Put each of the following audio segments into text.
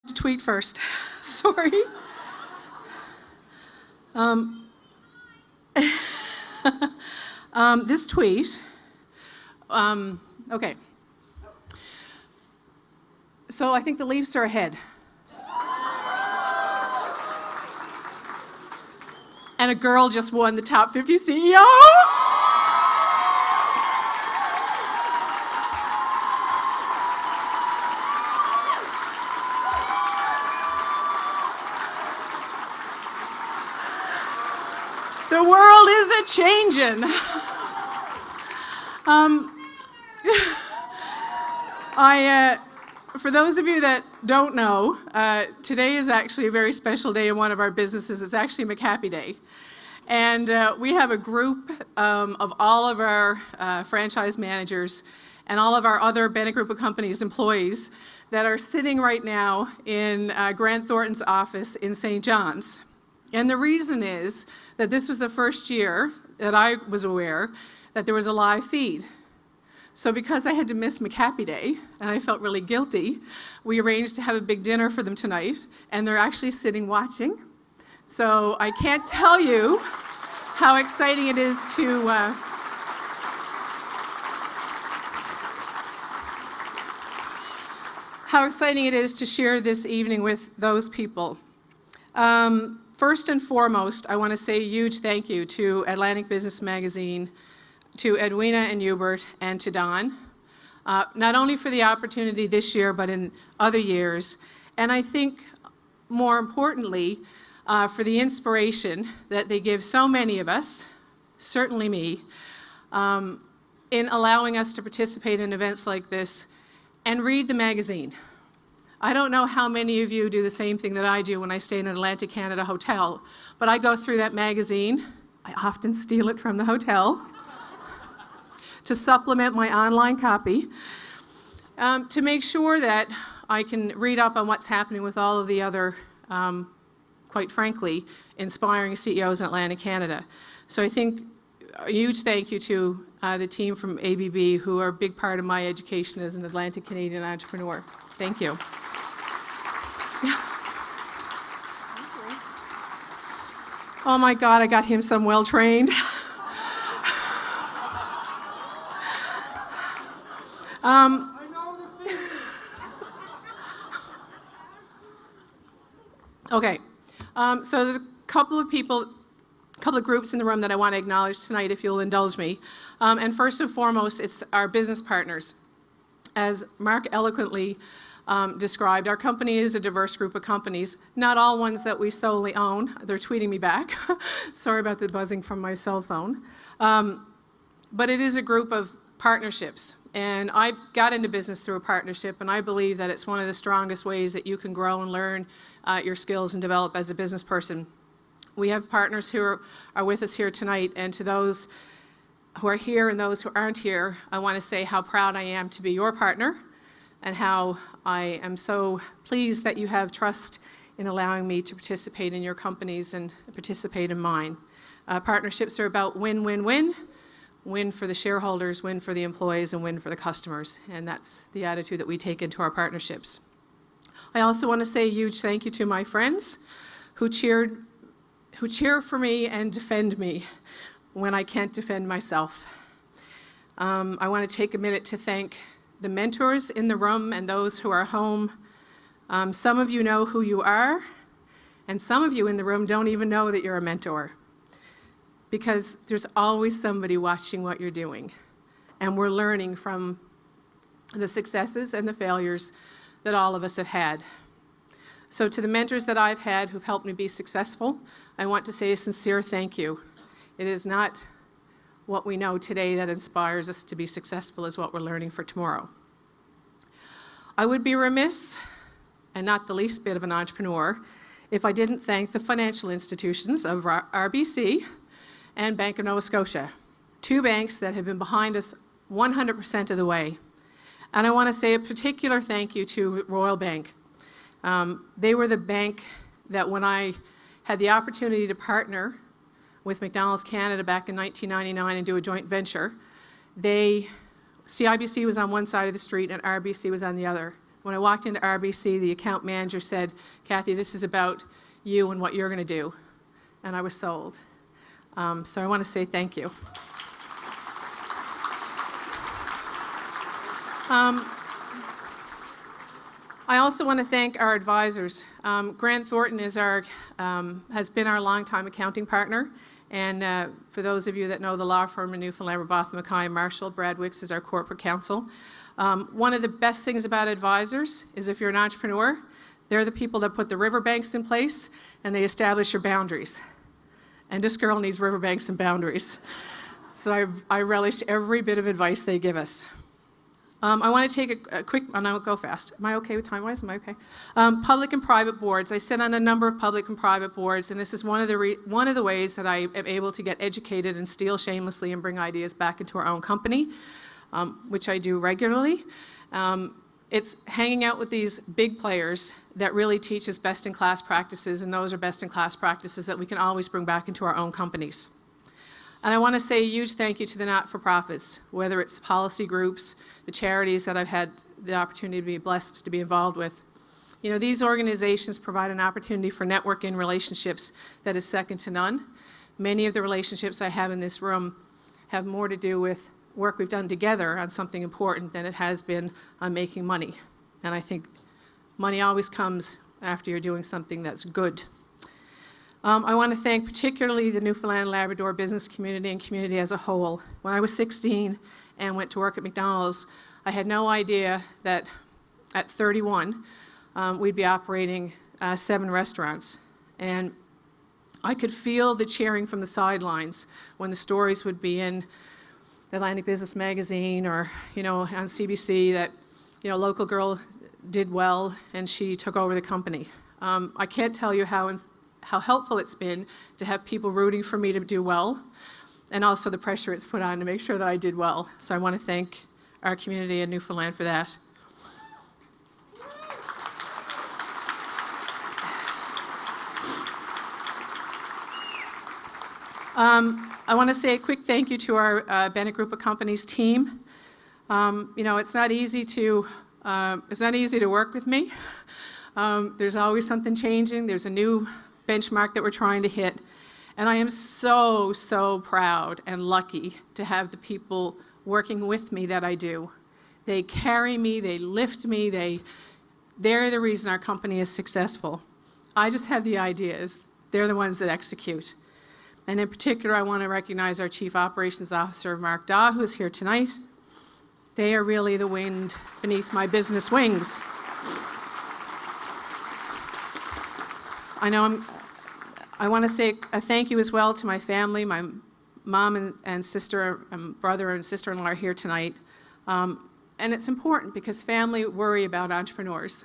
to tweet first. Sorry. This tweet, okay. So I think the Leafs are ahead. And a girl just won the top 50 CEO. The world is a-changin'. For those of you that don't know, today is actually a very special day in one of our businesses. It's actually McHappy Day. And we have a group of all of our franchise managers and all of our other Bennett Group of Companies employees that are sitting right now in Grant Thornton's office in St. John's. And the reason is that this was the first year that I was aware that there was a live feed. So because I had to miss McHappy Day, and I felt really guilty, we arranged to have a big dinner for them tonight, and they're actually sitting watching. So I can't tell you how exciting it is to share this evening with those people. First and foremost, I want to say a huge thank you to Atlantic Business Magazine, to Edwina and Hubert, and to Don, not only for the opportunity this year, but in other years, and I think more importantly, for the inspiration that they give so many of us, certainly me, in allowing us to participate in events like this and read the magazine. I don't know how many of you do the same thing that I do when I stay in an Atlantic Canada hotel, but I go through that magazine. I often steal it from the hotel to supplement my online copy, to make sure that I can read up on what's happening with all of the other, quite frankly, inspiring CEOs in Atlantic Canada. So I think a huge thank you to the team from ABB, who are a big part of my education as an Atlantic Canadian entrepreneur. Thank you. Oh my God, I got him some well-trained. Okay, so there's a couple of groups in the room that I want to acknowledge tonight, if you'll indulge me. And first and foremost, it's our business partners. As Mark eloquently described, our company is a diverse group of companies, not all ones that we solely own. They're tweeting me back. Sorry about the buzzing from my cell phone. But it is a group of partnerships. And I got into business through a partnership, and I believe that it's one of the strongest ways that you can grow and learn your skills and develop as a business person. We have partners who are with us here tonight, and to those who are here and those who aren't here, I want to say how proud I am to be your partner, and how I am so pleased that you have trust in allowing me to participate in your companies and participate in mine. Partnerships are about win-win-win. Win for the shareholders, win for the employees, and win for the customers. And that's the attitude that we take into our partnerships. I also want to say a huge thank you to my friends who cheer for me and defend me when I can't defend myself. I want to take a minute to thank the mentors in the room and those who are home. Some of you know who you are, and some of you in the room don't even know that you're a mentor, because there's always somebody watching what you're doing, and we're learning from the successes and the failures that all of us have had. So to the mentors that I've had who've helped me be successful, I want to say a sincere thank you. It is not what we know today that inspires us to be successful, is what we're learning for tomorrow. I would be remiss, and not the least bit of an entrepreneur, if I didn't thank the financial institutions of RBC and Bank of Nova Scotia, two banks that have been behind us 100% of the way. And I want to say a particular thank you to Royal Bank. They were the bank that, when I had the opportunity to partner with McDonald's Canada back in 1999 and do a joint venture, CIBC was on one side of the street and RBC was on the other. When I walked into RBC, the account manager said, "Cathy, this is about you and what you're going to do." And I was sold. So I want to say thank you. I also want to thank our advisors. Grant Thornton is has been our longtime accounting partner. And for those of you that know the law firm in Newfoundland, Robotham, Mackay, and Marshall, Brad Wicks is our corporate counsel. One of the best things about advisors is if you're an entrepreneur, they're the people that put the riverbanks in place and they establish your boundaries. And this girl needs riverbanks and boundaries. So I relish every bit of advice they give us. I want to take a quick, and I'll go fast. Am I okay with time-wise? Am I okay? Public and private boards. I sit on a number of public and private boards, and this is one of the ways that I am able to get educated and steal shamelessly and bring ideas back into our own company, which I do regularly. It's hanging out with these big players that really teach us best-in-class practices, and those are best-in-class practices that we can always bring back into our own companies. And I want to say a huge thank you to the not-for-profits, whether it's policy groups, the charities that I've had the opportunity to be blessed to be involved with. You know, these organizations provide an opportunity for networking relationships that is second to none. Many of the relationships I have in this room have more to do with work we've done together on something important than it has been on making money. And I think money always comes after you're doing something that's good. I want to thank particularly the Newfoundland and Labrador business community and community as a whole. When I was 16 and went to work at McDonald's, I had no idea that at 31 we'd be operating 7 restaurants. And I could feel the cheering from the sidelines when the stories would be in the Atlantic Business Magazine or, you know, on CBC that, you know, local girl did well and she took over the company. I can't tell you how helpful it's been to have people rooting for me to do well, and also the pressure it's put on to make sure that I did well. So I want to thank our community in Newfoundland for that. I want to say a quick thank you to our Bennett Group of Companies team. You know, it's not easy to work with me. There's always something changing. There's a new benchmark that we're trying to hit. And I am so, so proud and lucky to have the people working with me that I do. They carry me, they lift me, they're the reason our company is successful. I just have the ideas. They're the ones that execute. And in particular, I want to recognize our Chief Operations Officer, Mark Daw, who is here tonight. They are really the wind beneath my business wings. I want to say a thank you as well to my family. My mom and sister, brother and sister-in-law are here tonight. And it's important because family worry about entrepreneurs.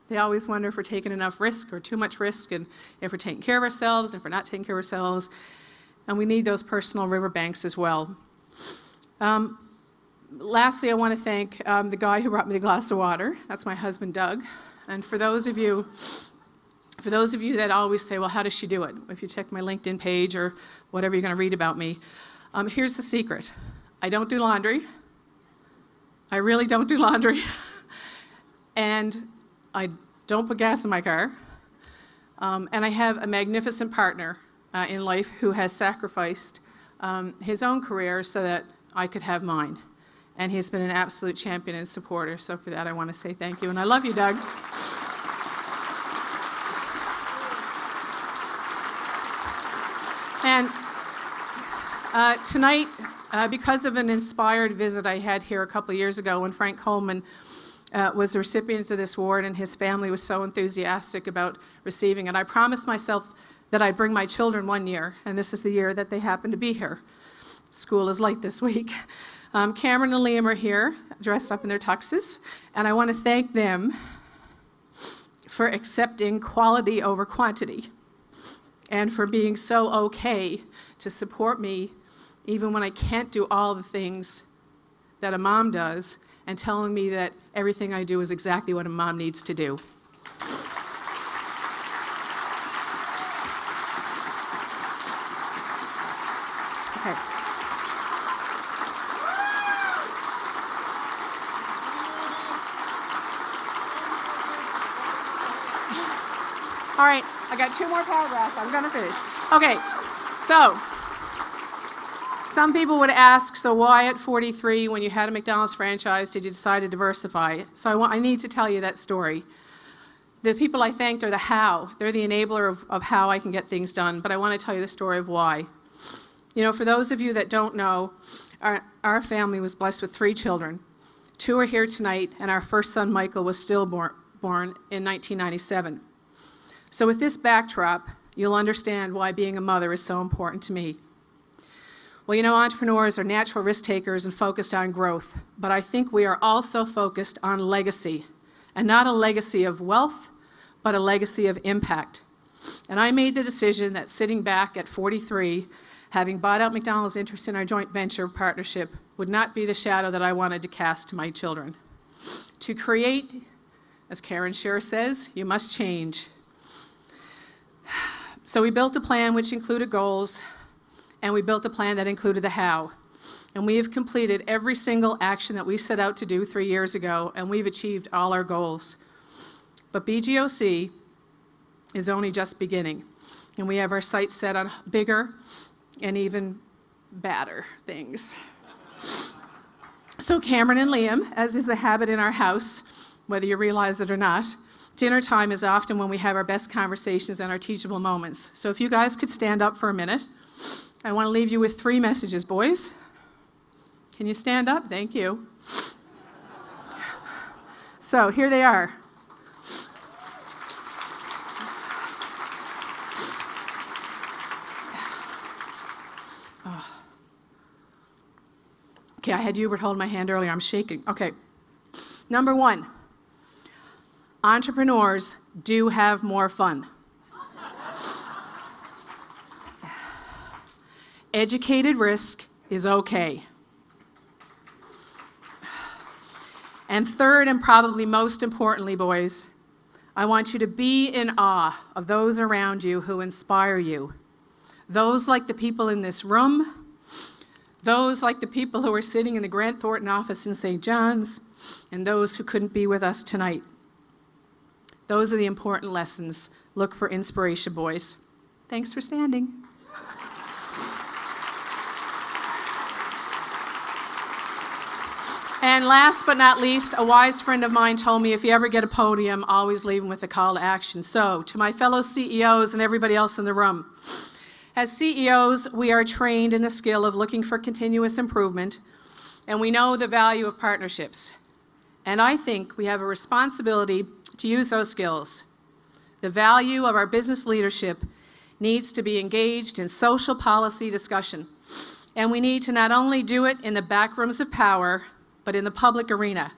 They always wonder if we're taking enough risk or too much risk, and if we're taking care of ourselves, and if we're not taking care of ourselves. And we need those personal riverbanks as well. Lastly, I want to thank the guy who brought me the glass of water. That's my husband, Doug. And for those of you that always say, well, how does she do it? If you check my LinkedIn page or whatever you're going to read about me, here's the secret. I don't do laundry. I really don't do laundry. And I don't put gas in my car. And I have a magnificent partner in life who has sacrificed his own career so that I could have mine. And he's been an absolute champion and supporter. So for that, I want to say thank you. And I love you, Doug. And tonight, because of an inspired visit I had here a couple of years ago when Frank Coleman was the recipient of this award and his family was so enthusiastic about receiving it, I promised myself that I'd bring my children one year, and this is the year that they happen to be here. School is late this week. Cameron and Liam are here, dressed up in their tuxes, and I want to thank them for accepting quality over quantity, and for being so okay to support me even when I can't do all the things that a mom does, and telling me that everything I do is exactly what a mom needs to do. Okay. All right, I got 2 more paragraphs. I'm going to finish. Okay, so some people would ask, so why at 43, when you had a McDonald's franchise, did you decide to diversify? So I need to tell you that story. The people I thanked are the how. They're the enabler of how I can get things done, but I want to tell you the story of why. You know, for those of you that don't know, our family was blessed with 3 children. 2 are here tonight, and our first son, Michael, was stillborn in 1997. So with this backdrop, you'll understand why being a mother is so important to me. Well, you know, entrepreneurs are natural risk takers and focused on growth, but I think we are also focused on legacy, and not a legacy of wealth, but a legacy of impact. And I made the decision that sitting back at 43, having bought out McDonald's interest in our joint venture partnership, would not be the shadow that I wanted to cast to my children. To create, as Karen Scheer says, you must change. So we built a plan which included goals, and we built a plan that included the how. And we have completed every single action that we set out to do 3 years ago, and we've achieved all our goals. But BGOC is only just beginning, and we have our sights set on bigger and even badder things. So Cameron and Liam, as is a habit in our house, whether you realize it or not, dinner time is often when we have our best conversations and our teachable moments. So if you guys could stand up for a minute, I want to leave you with 3 messages, boys. Can you stand up? Thank you. So here they are. Okay, I had Hubert hold my hand earlier. I'm shaking. Okay. Number 1, entrepreneurs do have more fun. Educated risk is okay. And third, and probably most importantly, boys, I want you to be in awe of those around you who inspire you. Those like the people in this room, those like the people who are sitting in the Grant Thornton office in St. John's, and those who couldn't be with us tonight. Those are the important lessons. Look for inspiration, boys. Thanks for standing. And last but not least, a wise friend of mine told me if you ever get a podium, always leave them with a call to action. So, to my fellow CEOs and everybody else in the room, as CEOs, we are trained in the skill of looking for continuous improvement, and we know the value of partnerships. And I think we have a responsibility to use those skills. The value of our business leadership needs to be engaged in social policy discussion. And we need to not only do it in the back rooms of power, but in the public arena.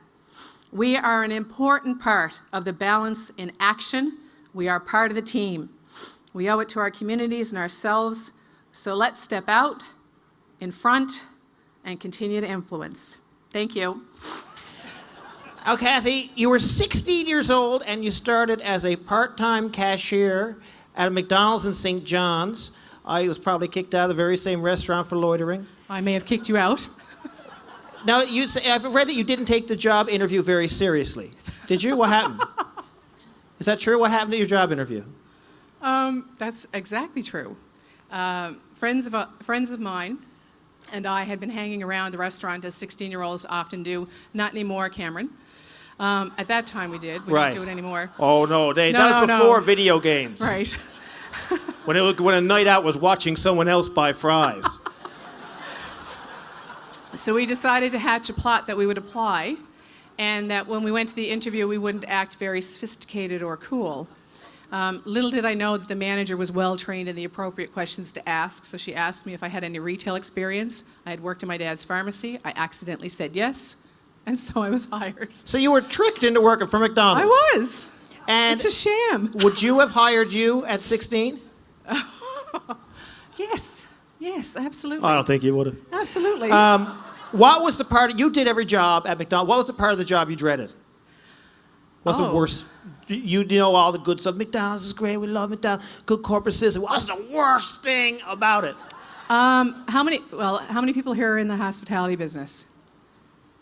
We are an important part of the balance in action. We are part of the team. We owe it to our communities and ourselves, so let's step out in front and continue to influence. Thank you. Now, Cathy, you were 16 years old and you started as a part-time cashier at a McDonald's in St. John's. You was probably kicked out of the very same restaurant for loitering. I may have kicked you out. Now, I've read that you didn't take the job interview very seriously. Did you? What happened? Is that true? What happened at your job interview? That's exactly true. Friends of mine and I had been hanging around the restaurant as 16-year-olds often do. Not anymore, Cameron. At that time we did. We don't do it anymore. Oh, no. That was before video games. Right. when a night out was watching someone else buy fries. So we decided to hatch a plot that we would apply, and that when we went to the interview, we wouldn't act very sophisticated or cool. Little did I know that the manager was well trained in the appropriate questions to ask, so she asked me if I had any retail experience. I had worked in my dad's pharmacy. I accidentally said yes, and so I was hired. So you were tricked into working for McDonald's. I was. And it's a sham. Would you have hired you at 16? Yes, absolutely. I don't think you would have. Absolutely. What was the part, you did every job at McDonald's, what was the part of the job you dreaded? What's the worst? You know all the good stuff. McDonald's is great, we love McDonald's, good corporate citizen. What's the worst thing about it? How many people here are in the hospitality business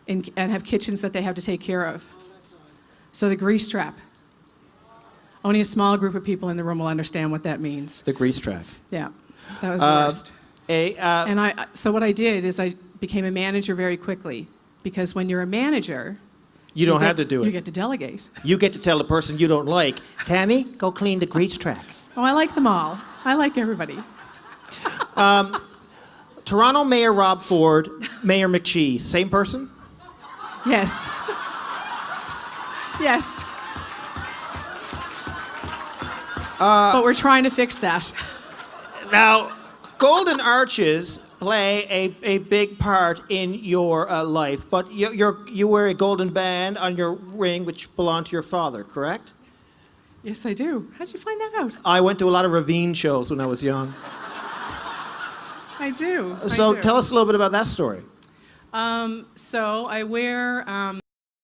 and have kitchens that they have to take care of? So the grease trap. Only a small group of people in the room will understand what that means. The grease trap. Yeah, that was the worst. And So what I did is I became a manager very quickly, because when you're a manager, you don't have to do it. You get to delegate. You get to tell the person you don't like, Tammy, go clean the grease track. Oh, I like them all. I like everybody. Toronto Mayor Rob Ford, Mayor McChee, same person? Yes. Yes. But we're trying to fix that. Now, golden arches play a big part in your life, but you wear a golden band on your ring, which belonged to your father, correct? Yes, I do. How'd you find that out? I went to a lot of Ravine shows when I was young. I do. So tell us a little bit about that story. So I wear